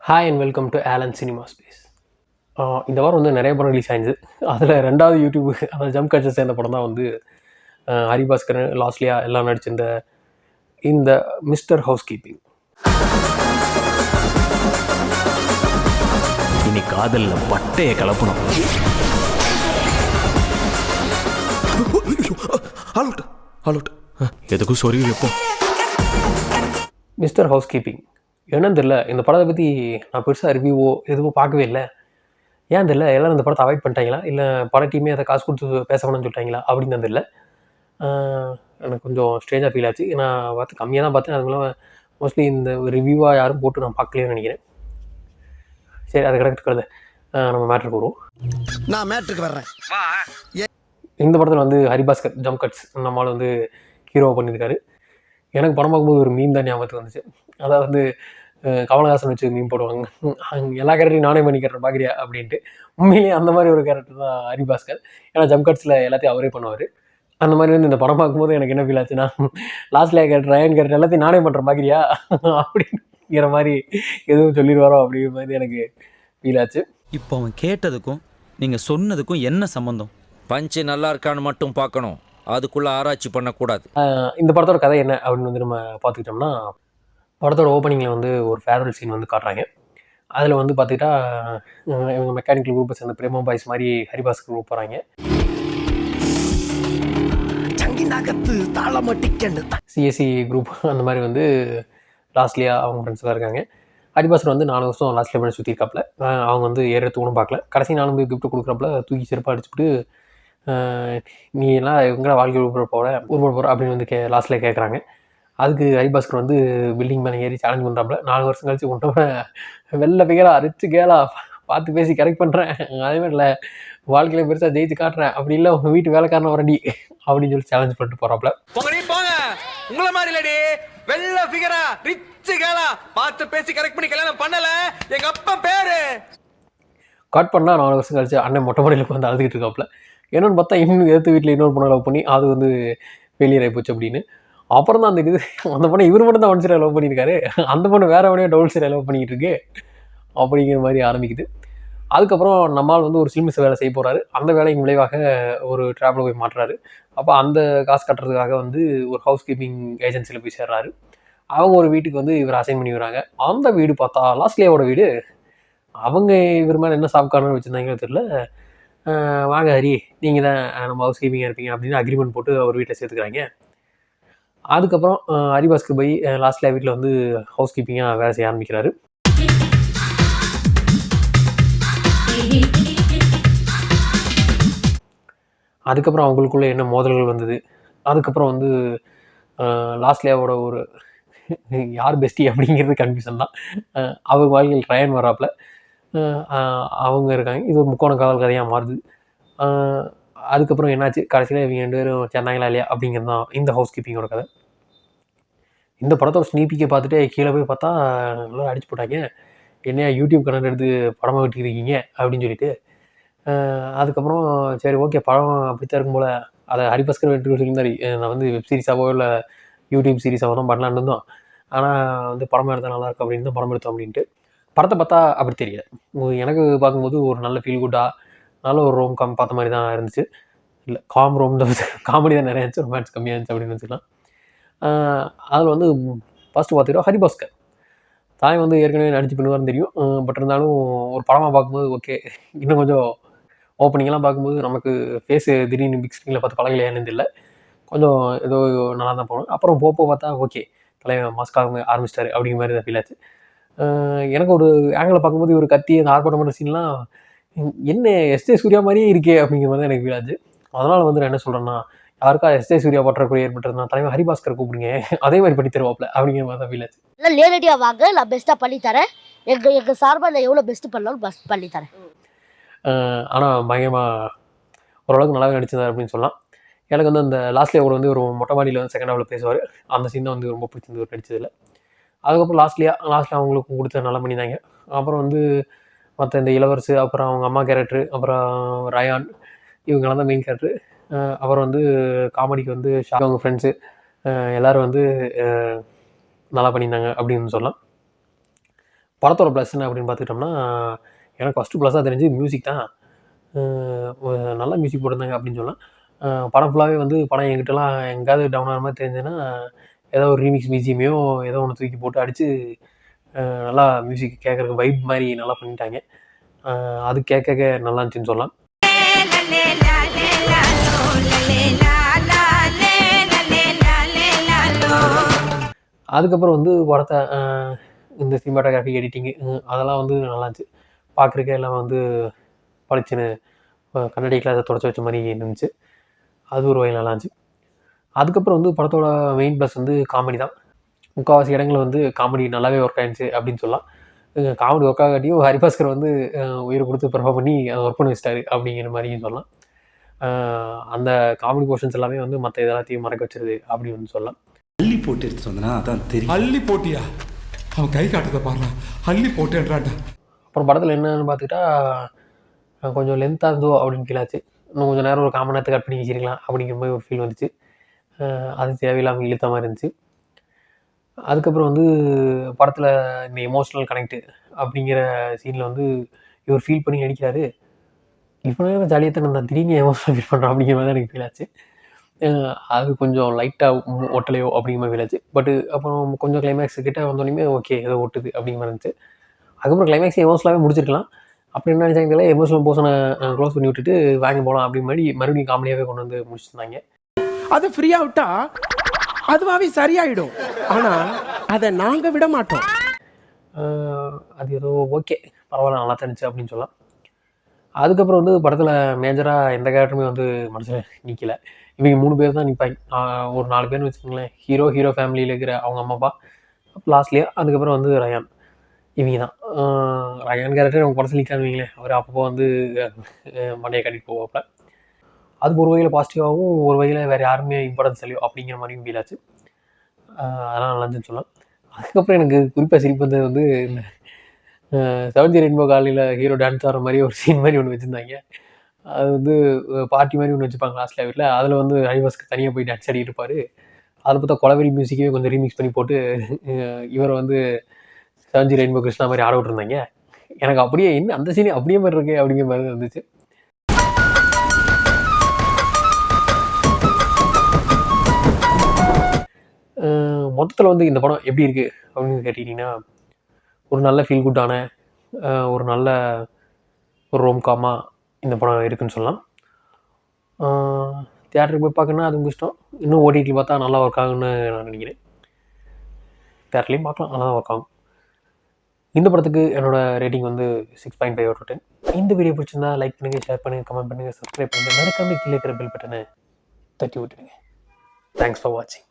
Hi and welcome to Allen cinema space. இந்த வாரம் வந்து நிறைய படம் ரிலீஸ் ஆயிருந்துச்சு. அதில் ரெண்டாவது யூடியூப் அந்த ஜம்ப் கட்சை சேர்ந்த படம் தான் வந்து ஹரிபாஸ்கரன், லாஸ்லியா எல்லாம் நடிச்சிருந்த இந்த மிஸ்டர் ஹவுஸ் கீப்பிங். இனி காதலில் பட்டையை கலப்பணும். எதுக்கும் சொறி வைப்போம். மிஸ்டர் ஹவுஸ் கீப்பிங் என்னன்னு தெரியல. இந்த படத்தை பற்றி நான் பெருசாக ரிவ்யூவோ எதுவும் பார்க்கவே இல்லை. ஏன் தெரியல, எல்லோரும் இந்த படத்தை அவாய்ட் பண்ணிட்டாங்களா, இல்லை பட டீமே அதை காசு கொடுத்து பேச வேணும்னு சொல்லிட்டாங்களா அப்படின்னு தெரியல. எனக்கு கொஞ்சம் ஸ்ட்ரேஞ்சாக ஃபீல் ஆச்சு. நான் பார்த்து கம்மியாக தான் பார்த்தேன். அது மூலம் மோஸ்ட்லி இந்த ரிவ்யூவாக யாரும் போட்டு நான் பார்க்கலையோன்னு நினைக்கிறேன். சரி, அதை கிடக்கிறது நம்ம மேட்ருக்கு வருவோம். நான் மேட்ருக்கு வர்றேன். இந்த படத்தில் வந்து ஹரிபாஸ்கர் ஜம்ப் கட்ஸ் நம்மளால் வந்து ஹீரோவை பண்ணியிருக்காரு. எனக்கு படம் பார்க்கும்போது ஒரு மீம் தான் ஞாபகத்துக்கு வந்துச்சு. அதாவது வந்து கமலஹாசன் வச்சு மீம் போடுவாங்க, எல்லா கேரக்டரையும் நானே பண்ணிக்கிறேன் பார்க்குறியா அப்படின்ட்டு. உண்மையிலேயே அந்த மாதிரி ஒரு கேரக்டர் தான் ஹரிபாஸ்கர். ஏன்னா ஜம்ப் கட்ஸில் எல்லாத்தையும் அவரே பண்ணுவார். அந்த மாதிரி வந்து இந்த படம் பார்க்கும்போது எனக்கு என்ன ஃபீல் ஆச்சுன்னா, லாஸ்ட்ல கேரக்டர் ரயன் கேரக்டர் எல்லாத்தையும் நானே பண்ணுறேன் பார்க்குறியா அப்படிங்கிற மாதிரி எதுவும் சொல்லிடுவாரோ அப்படிங்கிற மாதிரி எனக்கு ஃபீல் ஆச்சு. இப்போ அவன் கேட்டதுக்கும் நீங்கள் சொன்னதுக்கும் என்ன சம்மந்தம்? பஞ்சு நல்லா இருக்கான்னு மட்டும் பார்க்கணும், அதுக்குள்ளே ஆராய்ச்சி பண்ணக்கூடாது. இந்த படத்தோட கதை என்ன அப்படின்னு வந்து நம்ம பார்த்துக்கிட்டோம்னா, படத்தோட ஓப்பனிங்கில் வந்து ஒரு ஃபேர்வெல் சீன் வந்து காட்டுறாங்க. அதில் வந்து பார்த்துக்கிட்டா இவங்க மெக்கானிக்கல் குரூப்பை சேர்ந்த பிரேமா பாய்ஸ் மாதிரி ஹரிபாஸ்கர் குரூப் போகிறாங்க. சிஎஸ்சி குரூப் அந்த மாதிரி வந்து லாஸ்ட்லியா அவங்க ஃப்ரெண்ட்ஸ்லாம் இருக்காங்க. ஹரிபாஸ்கர் வந்து 4 வருஷம் லாஸ்ட்லியா பண்ணி சுற்றிருக்காப்புல. அவங்க வந்து ஏறத்துக்கூட பார்க்கல. கடைசி 4 பேர் கிஃப்ட் கொடுக்குறப்பல தூக்கி செருப்பாக அடிச்சுட்டு, நீ எல்லாம் எங்கே வாழ்க்கை உருப்பட போகிற அப்படின்னு வந்து லாஸ்ட்டில் கேட்குறாங்க. அதுக்கு ஹரிபாஸ்கர் வந்து பில்டிங் மேலே ஏறி சேலஞ்ச் பண்ணுறாப்புல. 4 வருஷம் கழிச்சு கொண்டவன வெளில பிகரா ரிச்சு கேளா பார்த்து பேசி கரெக்ட் பண்ணுறேன், அதேமாதிரி இல்லை வாழ்க்கையில் பெருசாக ஜெயிச்சு காட்டுறேன், அப்படி இல்லை உங்கள் வீட்டு வேலைக்காரன வரடி அப்படின்னு சொல்லி சேலஞ்ச் பண்ணிட்டு போகிறாப்புல. உங்களை மாதிரி இல்லடி, வெள்ள பிகரா ரிச்சு கேளா பார்த்து பேசி கரெக்ட் பண்ணி கல்யாணம் பண்ணல எங்க அப்பா பேரு கட் பண்ணால் 4 வருஷம் கழிச்சு அண்ணன் மொட்டை மாடியில் வந்து அழுதுகிட்டு இருக்காப்புல. என்னென்னு பார்த்தா இன்னும் எடுத்து வீட்டில் இன்னொரு பொண்ணை லவ் பண்ணி அது வந்து ஃபெயிலியர் ஆகி போச்சு அப்படின்னு. அப்புறம் தான் அந்த பொண்ணை இவர் மட்டும் தான் ஒன் சைடாக லவ் பண்ணியிருக்காரு, அந்த பொண்ணு வேறு எவனையோ டபுள் சைடாக லவ் பண்ணிக்கிட்டு இருக்கு அப்படிங்கிற மாதிரி ஆரம்பிக்குது. அதுக்கப்புறம் நம்மால் வந்து ஒரு சில்மிஸ் வேலை செய்ய போகிறாரு. அந்த வேலையின் விளைவாக ஒரு ட்ராவலில் போய் மாட்டுறாரு. அப்போ அந்த காசு கட்டுறதுக்காக வந்து ஒரு ஹவுஸ் கீப்பிங் ஏஜென்சியில் போய் சேர்றாரு. அவங்க ஒரு வீட்டுக்கு வந்து இவர் அசைன் பண்ணி வராங்க. அந்த வீடு பார்த்தா லாஸ்ட்லியாவோட வீடு. அவங்க இவர் மேலே என்ன சாப்கார்னு வச்சுருந்தாங்களோ தெரியல. வாங்க ஹரி, நீங்கள் தான் நம்ம ஹவுஸ் கீப்பிங்காக இருப்பீங்க அப்படின்னு அக்ரிமெண்ட் போட்டு அவர் வீட்டில் சேர்த்துக்கிறாங்க. அதுக்கப்புறம் ஹரிபாஸ்கர் போய் லாஸ்ட்லியா வீட்டில் வந்து ஹவுஸ் கீப்பிங்காக வேலை செய்ய ஆரம்பிக்கிறாரு. அதுக்கப்புறம் அவங்களுக்குள்ளே என்ன மோதல்கள் வந்தது. அதுக்கப்புறம் வந்து லாஸ்ட்லியாவோட ஒரு யார் பெஸ்டி அப்படிங்கிறது கன்ஃபியூஷன் தான். அவங்க வாழ்க்கையில் ரயன் வராப்பில் அவங்க இருக்காங்க. இது ஒரு முக்கோண காதல் கதையாக மாறுது. அதுக்கப்புறம் என்னாச்சு, கடைசியில் இவங்க 2 பேரும் சேர்ந்தாங்களா இல்லையா அப்படிங்கிறது தான் இந்த ஹவுஸ் கீப்பிங்கோட கதை. இந்த படத்தோட ஸ்னீப்பிக்கை பார்த்துட்டு கீழே போய் பார்த்தா எல்லோரும் அடிச்சு போட்டாங்க, என்னையா யூடியூப் கனெக்ட் எடுத்து படமாக விட்டுருக்கீங்க அப்படின்னு சொல்லிட்டு. அதுக்கப்புறம் சரி ஓகே, படம் அப்படித்தான் இருக்கும் போல் அதை ஹரிபாஸ்கர் வெற்றி சொல்லியிருந்தாரு. நான் வந்து வெப் சீரிஸாவோ இல்லை யூடியூப் சீரிஸாவோ தான் பண்ணலான்னு இருந்தோம், ஆனால் வந்து படம் எடுத்தால் நல்லாயிருக்கும் அப்படின்னு தான் படம் எடுத்தோம் அப்படின்ட்டு. படத்தை பார்த்தா அப்படி தெரியல. எனக்கு பார்க்கும்போது ஒரு நல்ல ஃபீல் குட்டாக நல்ல ஒரு ரோம் காம் பார்த்த மாதிரி தான் இருந்துச்சு. இல்லை ரோம் தான், காமெடி தான் நிறையா இருந்துச்சு, ரொமான்ஸ் கம்மியாக இருந்துச்சு அப்படின்னு வச்சுக்கலாம். அதில் வந்து ஃபஸ்ட்டு பார்த்துக்கிட்டோம் ஹரிபாஸ்கர். தாய் வந்து ஏற்கனவே நடிச்சு பண்ணுவார்னு தெரியும். பட் இருந்தாலும் ஒரு படமாக பார்க்கும்போது ஓகே, இன்னும் கொஞ்சம் ஓப்பனிங்கெல்லாம் பார்க்கும்போது நமக்கு ஃபேஸு திடீர்னு பிக் ஸ்க்ரீனில் பார்த்து பழகலையானு தெரியல, கொஞ்சம் ஏதோ நல்லா தான் போகணும். அப்புறம் போக பார்த்தா ஓகே, தலைவர் மாஸ்காக ஆரம்பிச்சிட்டாரு அப்படிங்கிற மாதிரி தான் ஃபீல் ஆச்சு. எனக்கு ஒரு ஆங்கிளில் பார்க்கும்போது ஒரு கத்தி அந்த ஆர்ப்பாட்டம் பண்ணுற சீன்லாம் என்ன எஸ்ஜே சூர்யா மாதிரியே இருக்கே அப்படிங்கிற மாதிரி தான் எனக்கு ஃபீல் ஆச்சு. அதனால் வந்து நான் என்ன சொல்கிறேன்னா, யாருக்கா எஸ்ஜே சூர்யா பற்றாக்குறை ஏற்பட்டுருந்தா தலைவர் ஹரிபாஸ்கர் கூப்பிடுங்க, அதே மாதிரி பண்ணி தருவாப்ல அப்படிங்கிற மாதிரி தான் ஃபீல் ஆச்சு. இல்லை நேரடியாக வாங்க, நான் பெஸ்ட்டாக பண்ணித்தரேன், எங்கள் சார்பாக நான் எவ்வளோ பெஸ்ட்டு பண்ணாலும் பெஸ்ட் பண்ணித்தரேன். ஆனால் பயங்கரமாக ஓரளவுக்கு நல்லாவே நடிச்சிருந்தார் அப்படின்னு சொல்லலாம். எனக்கு வந்து அந்த லாஸ்ட்லியா கூட வந்து ஒரு மொட்டை மாடியில் வந்து செகண்ட் ஹாஃபில் பேசுவார், அந்த சீன் தான் வந்து ரொம்ப பிடிச்சிருந்து ஒரு நடிச்சதில்லை. அதுக்கப்புறம் லாஸ்ட்லியா அவங்களுக்கும் கொடுத்து நல்லா பண்ணியிருந்தாங்க. அப்புறம் வந்து மற்ற இந்த இளவரசு, அப்புறம் அவங்க அம்மா கேரக்டரு, அப்புறம் ரயான், இவங்கெல்லாம் தான் மெயின் கேரக்டரு. அப்புறம் வந்து காமெடிக்கு வந்து அவங்க ஃப்ரெண்ட்ஸு எல்லோரும் வந்து நல்லா பண்ணியிருந்தாங்க அப்படின்னு சொல்லலாம். படத்தோட ப்ளஸ் என்ன அப்படின்னு பார்த்துக்கிட்டோம்னா, எனக்கு ஃபஸ்ட்டு ப்ளஸ்ஸாக தெரிஞ்சு மியூசிக் தான். நல்ல மியூசிக் போட்டிருந்தாங்க அப்படின்னு சொல்லலாம். படம் ஃபுல்லாகவே வந்து படம் என்கிட்டலாம் எங்கேயாவது டவுன் ஆகிற மாதிரி தெரிஞ்சதுன்னா, ஏதோ ஒரு ரீமிக்ஸ் பிஜிஎமையோ ஏதோ ஒன்று தூக்கி போட்டு அடித்து நல்லா மியூசிக் கேட்குறதுக்கு வைப் மாதிரி நல்லா பண்ணிட்டாங்க. அது கேட்க நல்லா இருந்துச்சுன்னு சொல்லலாம். அதுக்கப்புறம் வந்து படத்தை இந்த சினிமாட்டோகிராஃபி எடிட்டிங்கு அதெல்லாம் வந்து நல்லாருந்துச்சு. பார்க்குறக்கே எல்லாம் வந்து பளிச்சுன்னு கண்ணாடிக்கில் அதை தொடச்சி வச்ச மாதிரி இருந்துச்சு. அது ஒரு வகையில் நல்லாருந்துச்சு. அதுக்கப்புறம் வந்து படத்தோட மெயின் ப்ளஸ் வந்து காமெடி தான். முக்கால்வாசி இடங்கள் வந்து காமெடி நல்லாவே ஒர்க் ஆகிடுச்சு அப்படின்னு சொல்லலாம். காமெடி ஒர்க் ஆகாட்டியும் ஹரிபாஸ்கர் வந்து உயிரை கொடுத்து பெர்ஃபார்ம் பண்ணி அதை ஒர்க் பண்ணி வச்சிட்டாரு அப்படிங்கிற மாதிரியும் சொல்லலாம். அந்த காமெடி போர்ஷன்ஸ் எல்லாமே வந்து மற்ற எல்லாத்தையும் மறக்க வச்சிருது அப்படின்னு சொல்லலாம். அள்ளி போட்டு எடுத்துட்டு வந்தனா அதான் தெரியும். அள்ளி போட்டியா? அவன் கை காட்டுறத பாருடா, அள்ளி போட்டேன்றான்டா. அப்புறம் படத்தில் என்னன்னு பார்த்துக்கிட்டா கொஞ்சம் லென்த்தாக இருந்தோ அப்படின்னு ஃபீல் ஆச்சு. இன்னும் கொஞ்சம் நேரம் ஒரு 1/4 மணி நேரத்தை கட் பண்ணி வச்சிருக்கலாம் அப்படிங்கிற மாதிரி ஒரு ஃபீல் வந்துச்சு. அது தேவையில்லாமல் இழுத்த மாதிரி இருந்துச்சு. அதுக்கப்புறம் வந்து படத்தில் இந்த எமோஷ்னல் கனெக்ட்டு அப்படிங்கிற சீனில் வந்து இவர் ஃபீல் பண்ணி நடிக்கிறாரு. இப்போ நேரம் ஜாலியாக தான் நான் திடீர்னு எமோஷனல் ஃபீல் பண்ணுறேன் அப்படிங்கிற மாதிரி தான் எனக்கு ஃபீல் ஆச்சு. அது கொஞ்சம் லைட்டாக ஒட்டலையோ அப்படிங்கிற மாதிரி ஃபீல் ஆச்சு. பட்டு அப்புறம் கொஞ்சம் கிளைமேக்ஸ் கிட்ட வந்தோடனே ஓகே ஏதோ ஒட்டுது அப்படிங்கிற மாதிரி இருந்துச்சு. அதுக்கப்புறம் கிளைமேக்ஸ் எமோஷனலாகவே முடிச்சிருக்கலாம். அப்படி என்ன நினச்சாங்க தெரியல, எமோஷனல் போர்ஷனை க்ளோஸ் பண்ணி விட்டுட்டு வாங்கி போகலாம் அப்படின்னு மாதிரி மறுபடியும் காமெடியாகவே கொண்டு வந்து முடிச்சிருந்தாங்க. அது ஃப்ரீயா விட்டா அதுவாவே சரியாயிடும். ஆனா அதை நாங்க விட மாட்டோம். அது ஏதோ ஓகே பரவாயில்ல நல்லா தெரிஞ்சு அப்படின்னு சொல்லலாம். அதுக்கப்புறம் வந்து படத்தில் மேஜராக எந்த கேரக்டருமே வந்து மனசில் நிற்கல. இவங்க 3 பேர் தான் நிற்பாங்க. ஒரு 4 பேர்னு வச்சுக்கோங்களேன். ஹீரோ ஃபேமிலியில் இருக்கிற அவங்க அம்மா அப்பா லாஸ்ட்லேயே, அதுக்கப்புறம் வந்து ரயான், இவங்க தான். ரயான் கேரக்டர் அவங்க படத்தில் நிற்காதுவீங்களேன். அவர் அப்பப்போ வந்து மண்டையை கட்டிட்டு போவாப்ப. அது ஒரு வகையில் பாசிட்டிவாகவும் ஒரு வகையில் வேறு யாருமே இம்பார்ட்டன்ஸ் இல்லையோ அப்படிங்கிற மாதிரியும் ஃபீல் ஆச்சு. அதெல்லாம் நல்லா இருந்துச்சுன்னு சொல்லலாம். அதுக்கப்புறம் எனக்கு குறிப்பாக சிரிப்பு வந்தது வந்து இந்த 7G ரெயின்போ காலனியில் ஹீரோ டான்ஸ் ஆடுற மாதிரி ஒரு சீன் மாதிரி ஒன்று வச்சுருந்தாங்க. அது வந்து பார்ட்டி மாதிரி ஒன்று வச்சுப்பாங்க லாஸ்ட்டில் வீட்டில். அதில் வந்து ஹரிபாஸ்கர் தனியாக போய் டான்ஸ் ஆடிட்டு இருப்பார். அதில் பார்த்தா கொலவெறி மியூசிக்கவே கொஞ்சம் ரீமிக்ஸ் பண்ணி போட்டு இவரை வந்து 7G ரெயின்போ கிருஷ்ணா மாதிரி ஆட விட்டுருந்தாங்க. எனக்கு அப்படியே என்ன அந்த சீனே அப்படியே மாதிரி இருக்கு அப்படிங்கிற மாதிரி இருந்துச்சு. மொத்தத்தில் வந்து இந்த படம் எப்படி இருக்குது அப்படின்னு கேட்டிங்கன்னா, ஒரு நல்ல ஃபீல் குட்டான ஒரு நல்ல ஒரு ரோம்காமாக இந்த படம் இருக்குதுன்னு சொல்லலாம். தியேட்டருக்கு போய் பார்க்கணுன்னா அது உங்கள் இஷ்டம். இன்னும் ஓடிடியில் பார்த்தா நல்லா ஒர்க் ஆகுன்னு நான் நினைக்கிறேன். தியேட்டர்லேயும் பார்க்கலாம், நல்லா தான் ஒர்க் ஆகும். இந்த படத்துக்கு என்னோடய ரேட்டிங் வந்து 6.5 out of 10. இந்த வீடியோ பிடிச்சிருந்தா லைக் பண்ணுங்கள், ஷேர் பண்ணுங்கள், கமெண்ட் பண்ணுங்கள், சப்ஸ்கிரைப் பண்ணுங்கள். மறக்காம கீழே இருக்கிற பெல் பட்டனை தட்டி விட்டுடுங்க. தேங்க்ஸ் ஃபார் வாட்சிங்.